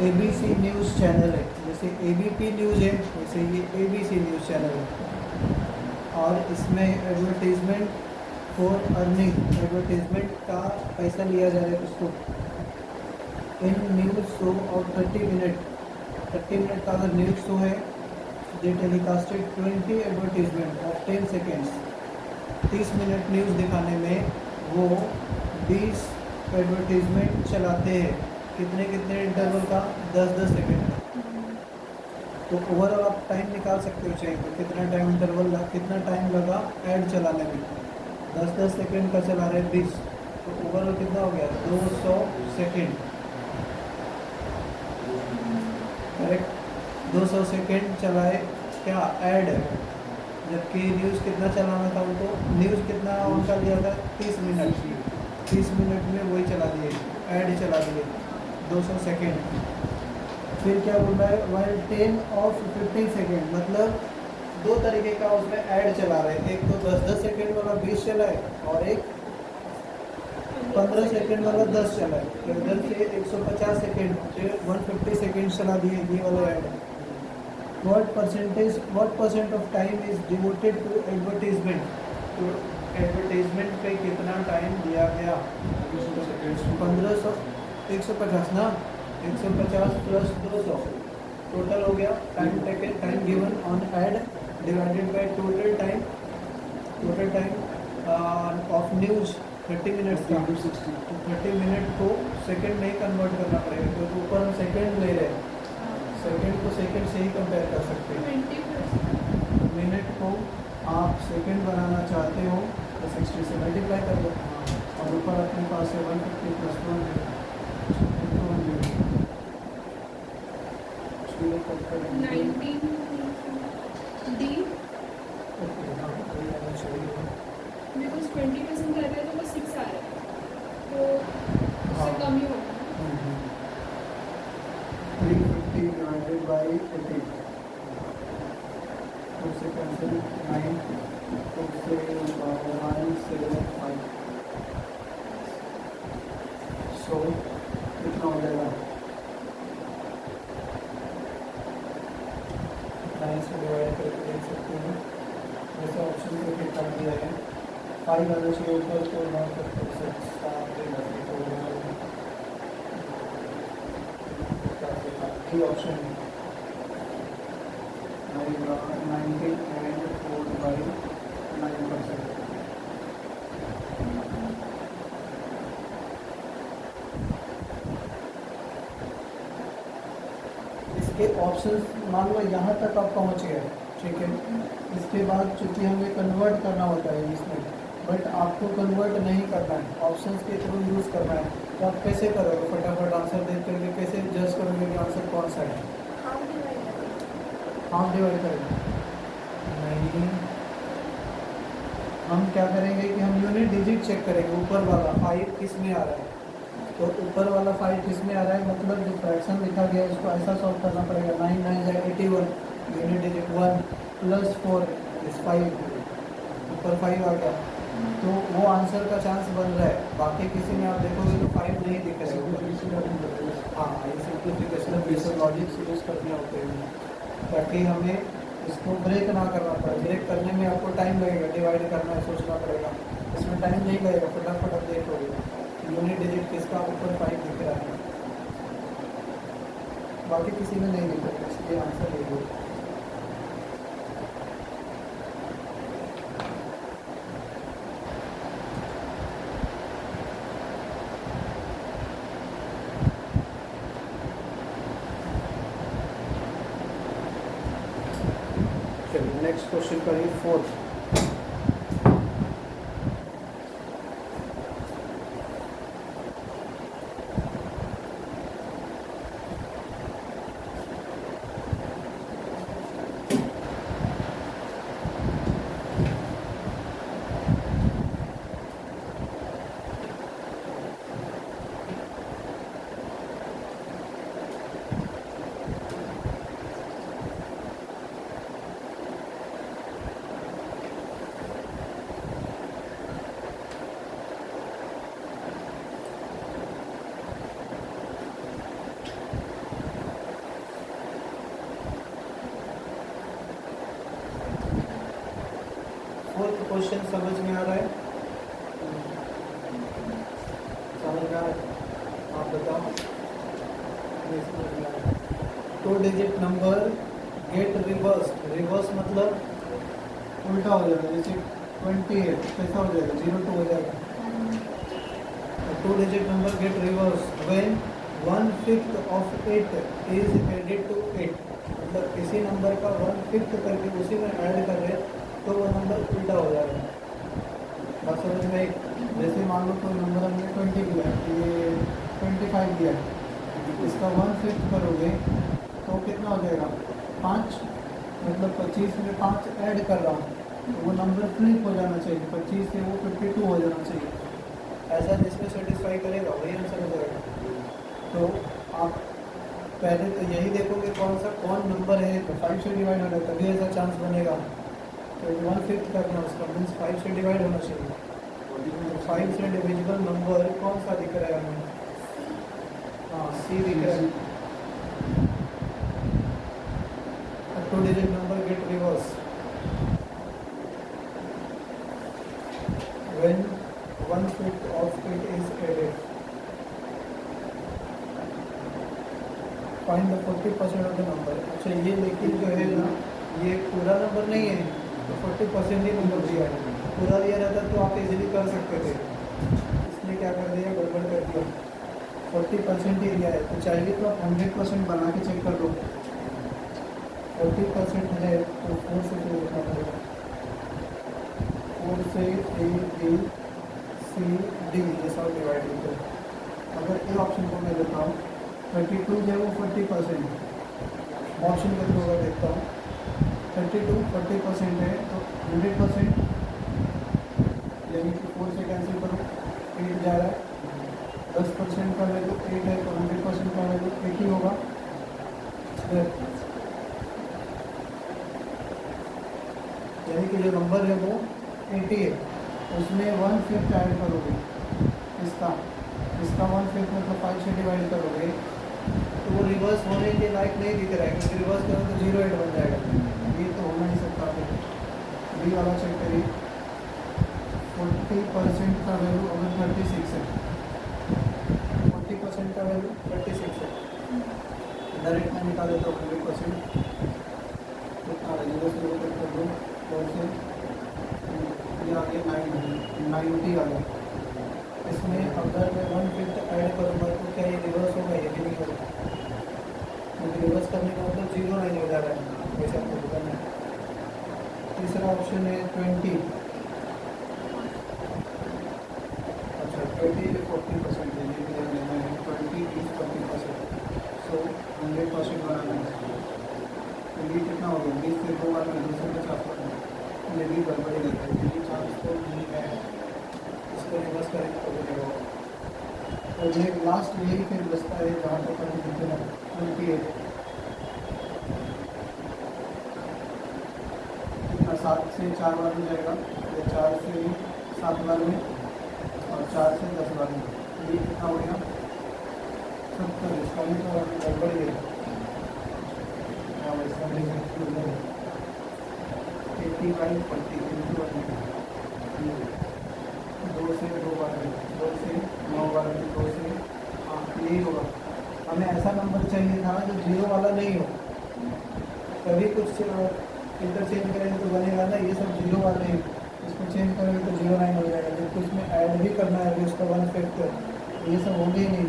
ABC न्यूज़ चैनल है, जैसे ABP न्यूज़ है वैसे ये ABC न्यूज़ चैनल है, और इसमें एडवर्टीजमेंट फॉर अर्निंग, एडवर्टीजमेंट का पैसा लिया जा रहा है उसको। इन न्यूज़ शो और 30 मिनट का अगर न्यूज़ शो है, they telecasted 20 advertisement of 10 seconds, 30 minute news दिखाने में वो 20 एडवर्टीजमेंट चलाते हैं, कितने कितने इंटरवल का 10-10 सेकेंड का। तो ओवरऑल आप टाइम निकाल सकते हो चाहिए तो कितना टाइम इंटरवल लगा, कितना टाइम लगा ऐड चलाने में, 10-10 सेकेंड का चला रहे 20, तो ओवरऑल कितना हो गया 200 सेकेंड, करेक्ट। 200 सेकेंड चलाए क्या ऐड, जबकि न्यूज़ कितना चलाना था उनको, न्यूज़ कितना उनका लिया था 30 मिनट, 30 मिनट में वही चला दिए, ऐड चला दिए 200 सेकेंड। फिर क्या बोल रहा है, वाइल 10 ऑफ 15 सेकेंड, मतलब दो तरीके का उसमें ऐड चला रहे हैं, एक तो 10-10 सेकेंड वाला 20 चला है और एक 15 सेकेंड वाला 10 चला है, तो इधर से 150 सेकेंड से 150 सेकेंड चला दिए ये वाला ad. What percent of time is devoted to advertisement, तो एडवर्टीजमेंट पे कितना टाइम दिया गया 1500, 150 ना, 150 प्लस 200 टोटल हो गया time taken, time given on add divided by total time of news 30 minutes का, तो 30 मिनट को सेकंड में ही कन्वर्ट करना पड़ेगा क्योंकि ऊपर हम सेकंड ले रहे हैं, सेकंड को सेकंड से ही कंपेयर कर सकते हैं। 20%। मिनट को आप सेकंड बनाना चाहते हो तो 60 से मल्टीप्लाई कर दो, और ऊपर अपने पास है 150 प्लस 100 कट करेंगे 19 D बिकॉज 20% कर रहे हैं तो वो 6 आ रहा है, तो उससे कम ही होगा। 350 डिवाइडेड बाई 80, तो से कैंसिल 9, तो से 175, सो कितना हो जाएगा 9 से डिवाइड करके देख सकते हैं, जैसे ऑप्शन को टिक कर दिया है 5 आना चाहिए ऊपर, तो 9 ऑप्शन है। आएगा 19.4/9%। इसके ऑप्शंस मान लो यहाँ तक आप पहुँच गए, ठीक है। इसके बाद चूंकि हमें कन्वर्ट करना होता है इसमें, बट आपको कन्वर्ट नहीं करना है, ऑप्शंस के थ्रू यूज़ करना है। तो आप कैसे करोगे? फटाफट आंसर देखते हुए कैसे जज करोगे कि आंसर कौन सा है? हाफ डिवाइड करेंगे नहीं, हम क्या करेंगे कि हम यूनिट डिजिट चेक करेंगे। ऊपर वाला 5 किस में आ रहा है, तो ऊपर वाला 5 किस में आ रहा है, मतलब जो फ्रैक्शन लिखा गया है उसको ऐसा सॉल्व करना पड़ेगा। 9 9 जाए 81, यूनिट डिजिट 1 + 4 इस 5, ऊपर 5 आ गया, तो वो आंसर का चांस बन रहा है। बाकी किसी में आप देखोगे तो 5 नहीं दिख रहा है। हाँ, ये सिंप्लीफिकेशन बेसिक लॉजिक यूज करने होते हैं ताकि हमें इसको ब्रेक ना करना पड़े। ब्रेक करने में आपको टाइम लगेगा, डिवाइड करना है, सोचना पड़ेगा। इसमें टाइम नहीं लगेगा, फटाफट आप देखोगे यूनिट डिजिट किसका ऊपर 5 दिख रहा है, बाकी किसी में नहीं दिख रहा, इसलिए आंसर यही होगा। नेक्स्ट क्वेश्चन करिए 4th। क्वेश्चन समझ में आ रहा है? समझ में आ रहा है? आप बताओ। 2 digit number get reverse, reverse मतलब उल्टा हो जाएगा। जैसे 28 कैसा हो जाएगा? 02 हो जाएगा। 2 digit number get reverse when 1/5 of 8 is added to 8, मतलब किसी नंबर का 1/5 करके उसी में ऐड कर रहे तो वो नंबर उल्टा हो जाएगा। बात समझ में? जैसे मान लो कोई नंबर हमने 20 दिया है, ये 25 दिया है, इसका 1/5 करोगे तो कितना हो जाएगा? 5, मतलब 25 में 5 ऐड कर रहा हूँ तो वो नंबर फ्लिप हो जाना चाहिए, 25 से वो 52 हो जाना चाहिए। ऐसा जिसमें सेटिस्फाई करेगा वही आंसर हो जाएगा। तो आप पहले तो यही देखोगे कौन नंबर है, तो 5 से डिवाइड हो रहा है तभी ऐसा चांस बनेगा। तो 1/5 करना उसका मीन्स 5 से डिवाइड होना चाहिए। तो 5 से डिविजिबल नंबर कौन सा दिख रहा है हमें? हाँ, सी दिख रहा है। 2 digit number get reverse when 1/5 of it is added. Find the 40% of the number. अच्छा, ये लेकिन जो है ना, ये पूरा नंबर नहीं है, तो 40% ही नंबर दिया है। पूरा दिया रहता तो आप इजीली कर सकते थे, इसने क्या कर दिया? गड़बड़ कर दिया। 40% ही दिया है, तो चाहिए तो आप 100% बना के चेक कर लो। 40% है तो 4 से शुरू करना पड़ेगा। 4 से A B C D जैसा डिवाइड होता है। अगर ए ऑप्शन को मैं लेता हूँ, 32 जो है वो 40%, ऑप्शन के थ्रू अगर देखता हूँ 32 40% है तो 100%, यानी कि 4 से कैंसिल करो, 8 जा रहा है। 10% का वैल्यू 8 है तो 100% का वैल्यू 80 होगा। यानी कि जो नंबर है वो 80 है, उसमें 1/5 ऐड करोगे, इसका 1/5 मतलब 5 से डिवाइड करोगे तो वो रिवर्स होने के लायक नहीं दिख रहा है, क्योंकि रिवर्स करो तो 0/8 बन जाएगा। ये तो होना नहीं सकता। फिर बी वाला चेक करिए। 40% का वैल्यू अगर 36 है, 40% का वैल्यू 36 है, डायरेक्ट में निकाले तो 100% कितना 90 आ गया। इसमें अगर मैं 1/5 ऐड करूँगा तो क्या ये रिवर्स होगा? ये भी नहीं होगा, क्योंकि रिवर्स करने का मतलब 0 नहीं हो जा रहा है, वैसे आपको करना है। तीसरा ऑप्शन है 20। अच्छा 20 40% है, ये भी ध्यान देना है। 20 30 40%, सो 100% बनाना है। तो ये कितना हो गया? 20 से 2 बार में 250 होगा। ये भी गड़बड़ी रहता है, क्योंकि चांस तो नहीं है, इसको रिवर्स करेंगे तो भी नहीं होगा। तो ये लास्ट यही फिर बचता है जहाँ तक हमें दिखेगा 28। कितना? 7 से 4 बार में जाएगा, या 4 से 7 बार में, और 4 से 10 बार में। ये कितना हो गया? 70। इसका भी तो गड़बड़ी है। हाँ इसका भी 85 40 2 से 2 बार में, 2 से 9 बार में, 2 से, हाँ यही होगा। हमें ऐसा नंबर चाहिए था जो 0 वाला नहीं हो। कभी कुछ इंटरचेंज करेंगे तो बनेगा ना, ये सब 0 वाले हैं। इसको चेंज करेंगे तो 09 हो जाएगा। जब कुछ में ऐड भी करना है अभी उसका 1/5, ये सब होंगे ही नहीं,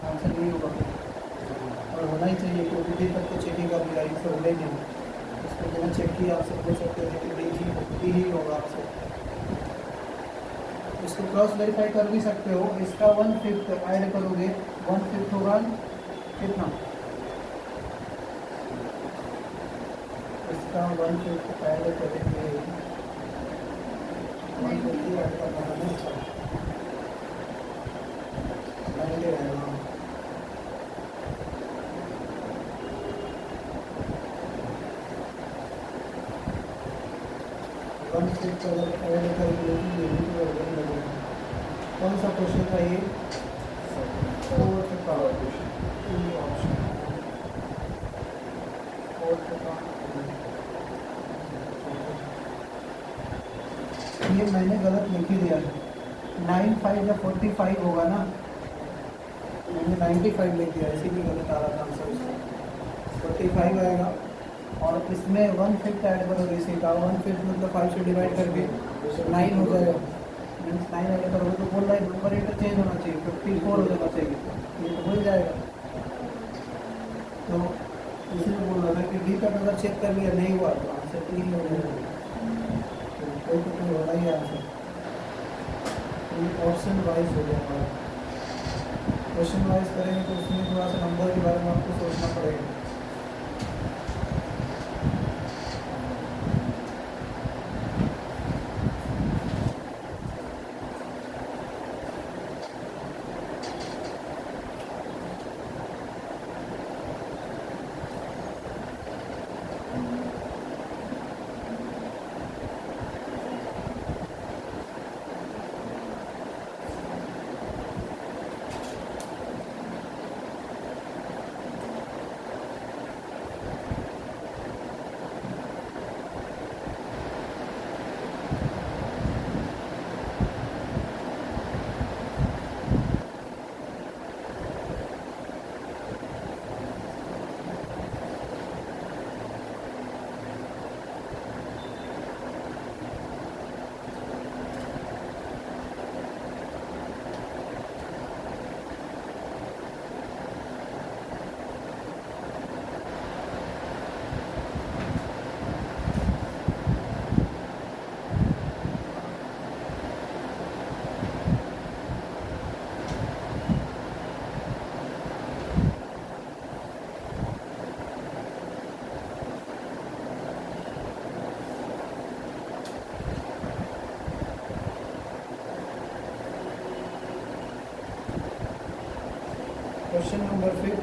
आंसर यही होगा। और होना ही चाहिए, क्योंकि डी तक तो चेक ही कर लिया, ये सब होगा ही नहीं। इसको बिना चेक किए आप सब बोल सकते हैं कि डी ही होगा आपसे। इसको क्रॉस वेरीफाई कर भी सकते हो। इसका 1/5 ऐड करोगे, 1/5 होगा कितना? इसका 1/5 ऐड करेंगे, 150 ऐड करना है ना, 90 रहेगा। 1/5 अगर ऐड करेंगे ये भी तो अलग लगेगा। कौन सा क्वेश्चन था ये? 4th का क्वेश्चन, ये ऑप्शन 4th का। ये मैंने गलत लिख ही दिया है। 95 या 45 होगा ना, मैंने 95 लिख दिया, इसीलिए गलत आ रहा था आंसर उसका। 45 आएगा, और इसमें 1/5 ऐड करोगे इसी का। 1/5 मतलब 5 से डिवाइड करके 9 हो जाएगा। मीन्स 9 ऐड करोगे तो बोल रहा है नंबर इंटरचेंज होना चाहिए, 54 हो जाना चाहिए, ये तो हो जाएगा। तो इसलिए बोल रहा था कि डी तक अगर चेक कर लिया नहीं हुआ तो आंसर डी हो जाएगा। कोई तो कोई होना ही आंसर। ऑप्शन वाइज हो गया हमारा। क्वेश्चन वाइज करेंगे तो उसमें थोड़ा सा नंबर के बारे में आपको सोचना पड़ेगा। Question number 5.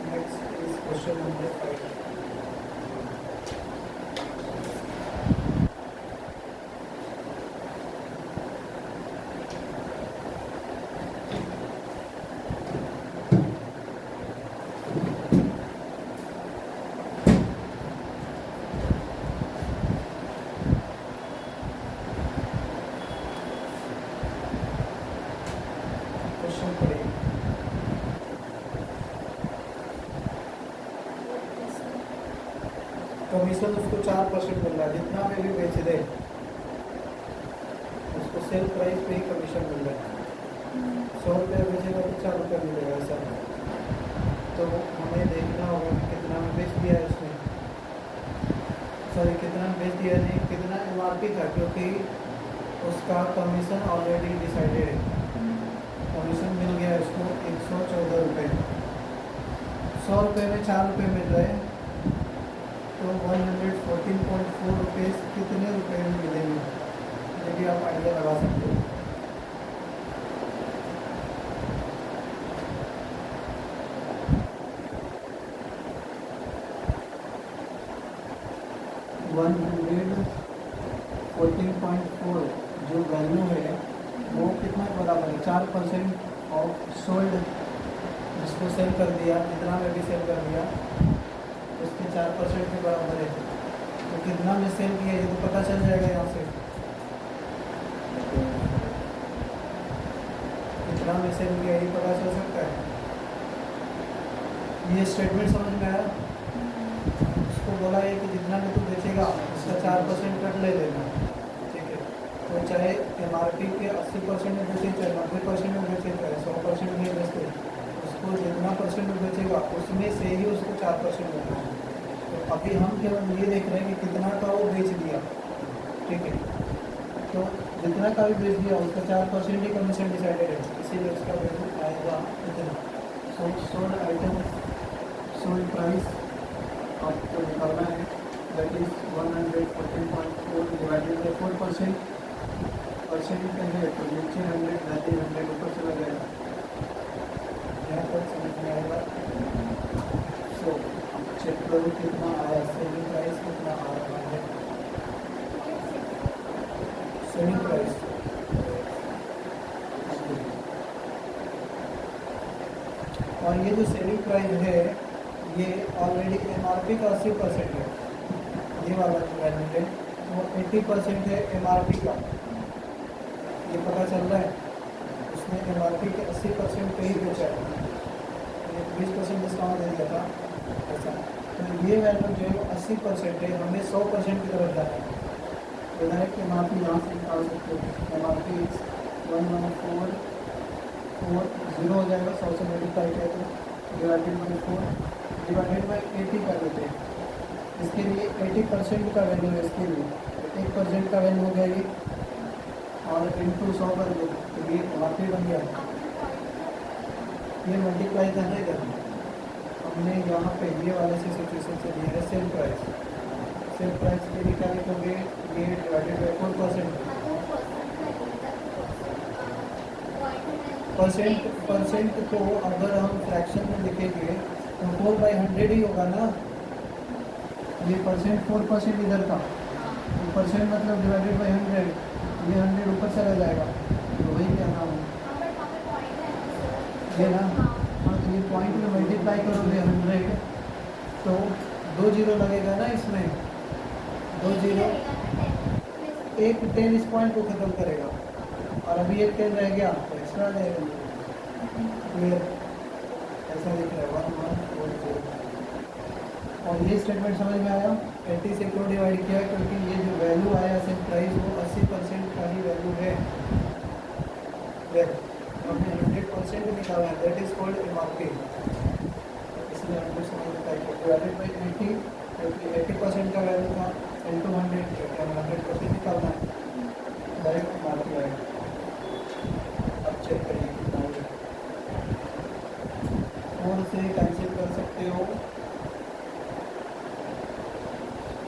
Next is question number 5. Question पढ़िए। कमीशन उसको 4% मिल रहा है, जितना में भी बेच दे सेल प्राइस पे ही कमीशन मिल रहा है। 100 रुपये बेचेगा तो 4 रुपये मिलेगा ऐसा। तो हमें देखना होगा कि कितना में बेच दिया है उसने, सॉरी कितना में बेच दिया नहीं, कितना MRP था, क्योंकि उसका कमीशन ऑलरेडी डिसाइडेड है। कमीशन मिल गया है उसको 114 रुपये। 100 रुपये में 4 रुपये मिल रहे हैं, तो 114.4 रुपये कितने रुपये में मिलेंगे, ये भी आप आइडिया लगा सकते हो। वन 114.4 जो वैल्यू है वो कितना बराबर है, 4% ऑफ सोल्ड, जिसको सेल कर दिया, इतना में भी सेल कर दिया, उसके 4% के बराबर है। तो कितना में सेल किया ये तो पता चल जाएगा यहाँ से, कितना में सेल किया ये पता चल सकता है। ये स्टेटमेंट समझ में आया। उसको बोला है कि जितना में तू बेचेगा उसका 4% कट ले लेना, ठीक है। तो चाहे MRP के 80% में बेचे, चाहे 90% में बेचे, चाहे 100% में बेचे, उसको जितना परसेंट में बेचेगा उसमें से ही उसको 4% मिलना है। तो अभी हम केवल ये देख रहे हैं कि कितना का वो बेच दिया, ठीक है। तो जितना का भी बेच दिया उसका 4% ही कमीशन डिसाइडेड है, इसीलिए उसका वैल्यू आएगा इतना। सो सोल्ड आइटम, सोल्ड प्राइस आपको निकालना है, that is 114.4 divided by 4%। Percent का है तो नीचे 100 वैल्यू 100 ऊपर चला जाएगा, यहाँ पर समझ में आएगा। सो चेक करो कितना आया, सेलिंग प्राइस कितना आ रहा है, सेलिंग प्राइस। और ये जो सेलिंग प्राइस है ये ऑलरेडी MRP का 80% है, ये वाला जो वैल्यू है वो 80% है MRP का, ये पता चल रहा है। उसने MRP के 80% पे ही बेचा है, 20% डिस्काउंट दे दिया था ऐसा। तो ये वैल्यू जो है वो 80% है, हमें 100% की तरफ जाना है। तो डायरेक्ट MRP यहाँ से निकाल सकते हो। MRP 11440 हो जाएगा, 100 से मल्टीप्लाई किया तो डिवाइडेड बाई 4 डिवाइडेड बाई 80 कर देते हैं। इसके लिए 80% का वैल्यू है, इसके लिए 1% का वैल्यू हो गया ये, और इंटू 100 कर दो तो ये MRP बन गया। ये मल्टीप्लाई करना है, हमने यहाँ पे ये वाले से सिचुएशन से लिया है सेल प्राइस। सेल प्राइस के लिए क्या लिखोगे, ये डिवाइडेड बाई 4%। परसेंट को अगर हम फ्रैक्शन में लिखेंगे तो 4/100 ही होगा ना। ये परसेंट 4% इधर था, तो परसेंट मतलब डिवाइडेड बाई 100, ये 100 ऊपर चला जाएगा, तो वही क्या नाम है ये ना। हाँ तो ये पॉइंट में मल्टीप्लाई करोगे 100 तो 2 जीरो लगेगा ना इसमें, 2 जीरो, एक 10 इस पॉइंट को ख़त्म करेगा, और अभी एक 10 रह गया तो एक्स्ट्रा आ जाएगा। क्लियर, ऐसा दिख रहा है 1140। और ये स्टेटमेंट समझ में आया। 80 से क्यों डिवाइड किया, क्योंकि ये जो वैल्यू आया सेल प्राइस वो 80% का ही वैल्यू है। हमने 100% निकाला है, दैट इज कॉल्ड MRP, इसलिए 100 से मल्टीप्लाई किया डिवाइडेड बाई 80, क्योंकि 80% का वैल्यू था इंटू 100, क्योंकि हमें 100% निकालना है, डायरेक्ट MRP आएगा। अब चेक करिए कितना हो गया। 4 से कैंसिल कर सकते हो,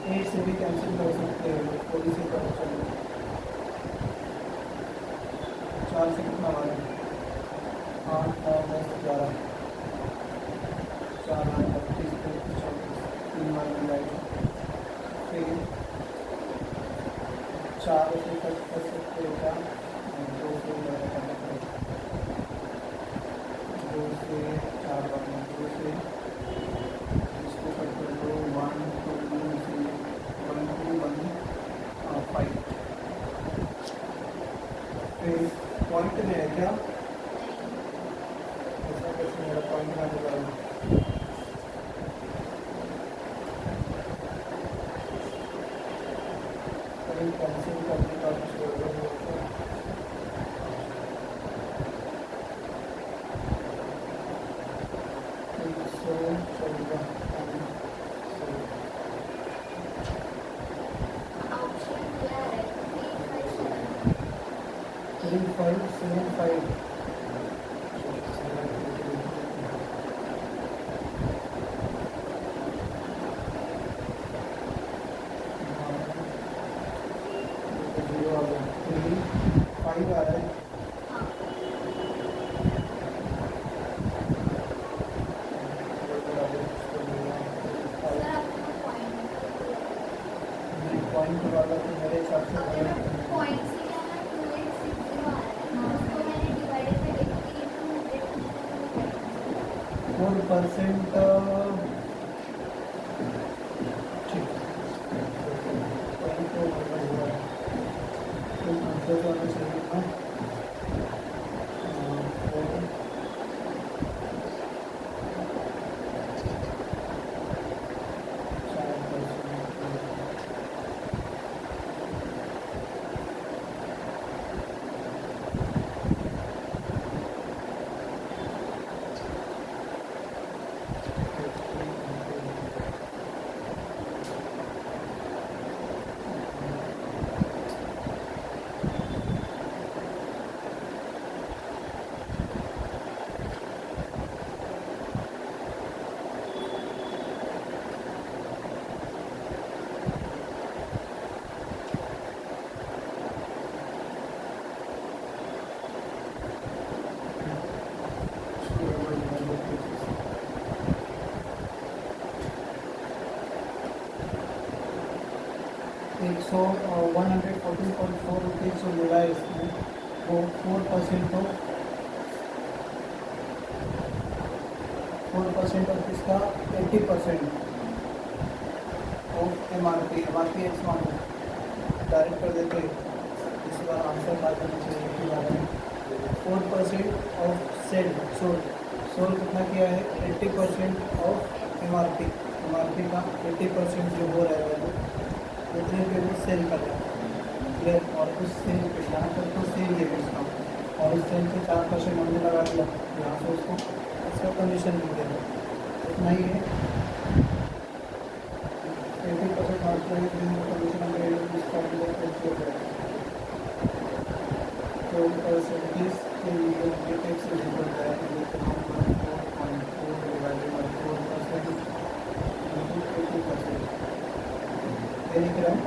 8 से भी कैंसिल कर सकते हो, थोड़ी सी तरफ चलो। 4 से कितना आ रहा है, 8 9 10 11, 4 8 32 34 3 बार मिलाएगा, फिर 4 से कट कर सकते हो क्या, 2 से करना पड़ेगा, 2 से 4 बार, 2 से इसको कट कर दो, 1 2 3 से 1 2 1 5। फिर पॉइंट में है क्या, ऐसा कैसे मेरा पॉइंट आने वाला, कहीं कैंसिल करने का कुछ गड़बड़ होता है। 3575 जीरो आ गया 35 आ रहा है हाँ सर आपका पॉइंट वाला तो मेरे हिसाब से पॉइंट से क्या है 2860 आ रहा है उसको मैंने डिवाइडेड बाय 80 into 100 4% ठीक पॉइंट तो गड़बड़ हुआ है तो आंसर तो आना चाहिए था 114.4 रुपीज़ जो मिला है इसमें वो 4% ऑफ इसका 80% ऑफ MRP एक्स मानो डायरेक्ट कर देते इस बार आंसर बात करना चाहिए के बारे में 4% ऑफ सेल सोल कितना किया है 80% ऑफ MRP का 80% जो हो रहा है वो उतने पे वो सेल कर रहा है क्लियर और उस सेल पे यहाँ पर तो सेल है इसका और उस सेल पे 4% हमने लगा दिया यहाँ से उसको इसका कमीशन मिल गया इतना ही है 80% कमीशन तो परसेंटेज के लिए टैक्स इक्वल है 4.4 डिवाइडेड बाय 4% इंटू 80% ये लिख रहा है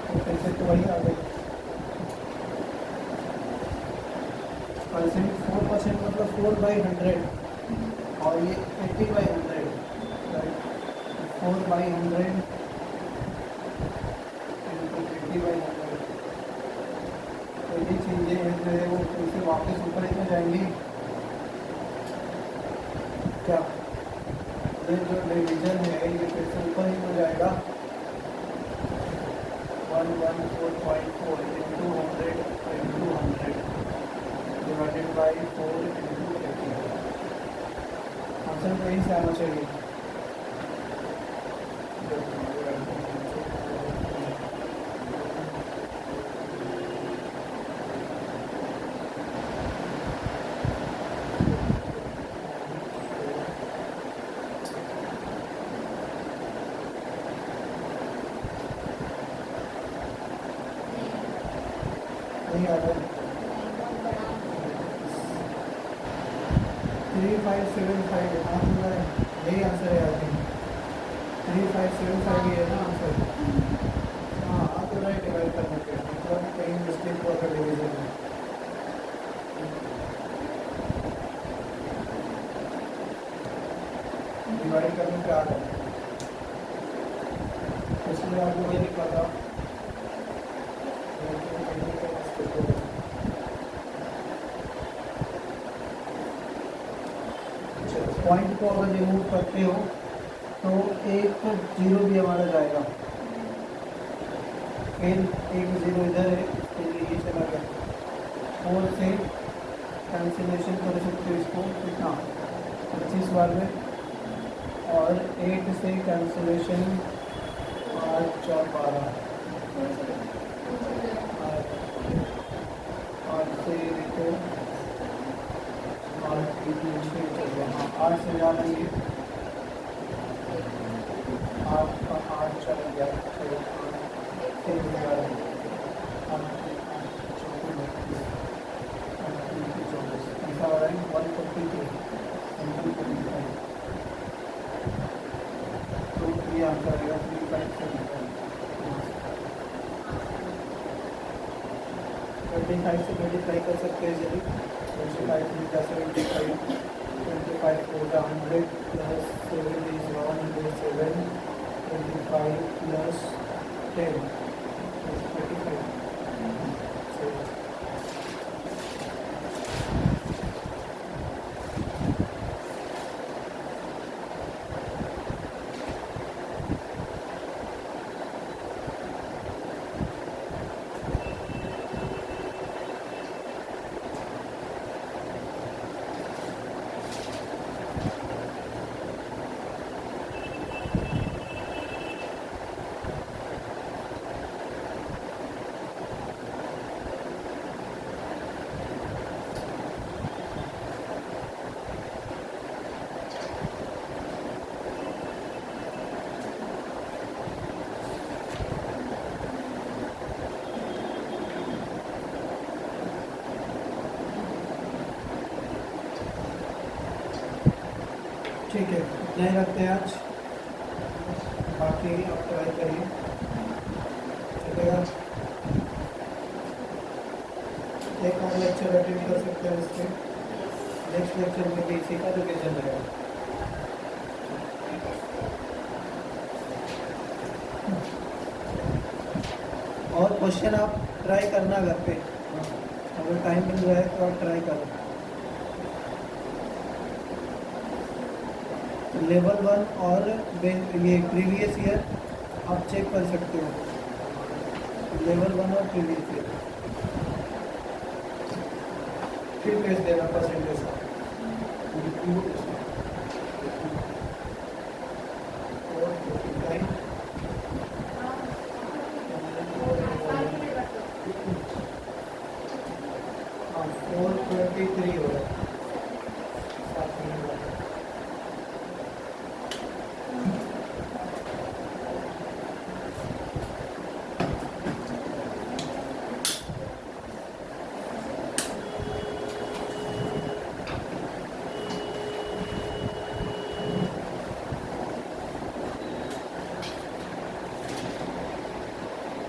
तो फिर से तो वही आ गई परसेंट 4% मतलब 4/100 और ये 80/100 राइट 4/100 इंटू 80/100 तो ये चीज़ें हैं जो है वो फिर से वापस ऊपर में जाएंगी क्या ये जो डिवीजन है ये फिर से ऊपर ही हो जाएगा 114.4 into 100 divided by 4 into 80 answer तो यहीं से आना चाहिए नहीं आ रहा है 3575 आंसर है यही आंसर है आई थिंक 3575 ये है ना आंसर हाँ आप तो राइट डिवाइड करने के मतलब कहीं मिस्टेक हुआ था डिवीजन में डिवाइड करने पे आ गया इसलिए आपको वही लिखा था पॉइंट को अगर रिमूव करते हो तो एक जीरो भी हमारा जाएगा फिर एक जीरो इधर है फिर ये चला गया 4 से कैंसिलेशन कर सकते हो इसको कितना 25 बार में और 8 से कैंसिलेशन 8 4 12 8 से देखो 8 से ज़्यादा ये 8 का 8 चल गया 8 से 11 आंसर आएगा 3575। 25 से मल्टीप्लाई कर सकते हैं easily. 25 × 75, 25 4 100 plus 7 is 107, 25 plus 10 is 35. So, ठीक है, इतना ही रखते हैं आज। बाकी आप ट्राई करिए, चलेगा। एक और लेक्चर अटेंड कर सकते हैं इसके। नेक्स्ट लेक्चर में भी इसी का रिवीजन रहेगा। और क्वेश्चन आप ट्राई करना घर पे, अगर टाइम मिल रहा है तो आप ट्राई करो। लेवल 1 और ये प्रीवियस ईयर आप चेक कर सकते हो, लेवल 1 और प्रीवियस ईयर। फिर भेज देना परसेंटेज का। हाँ, 423 हो रहा है।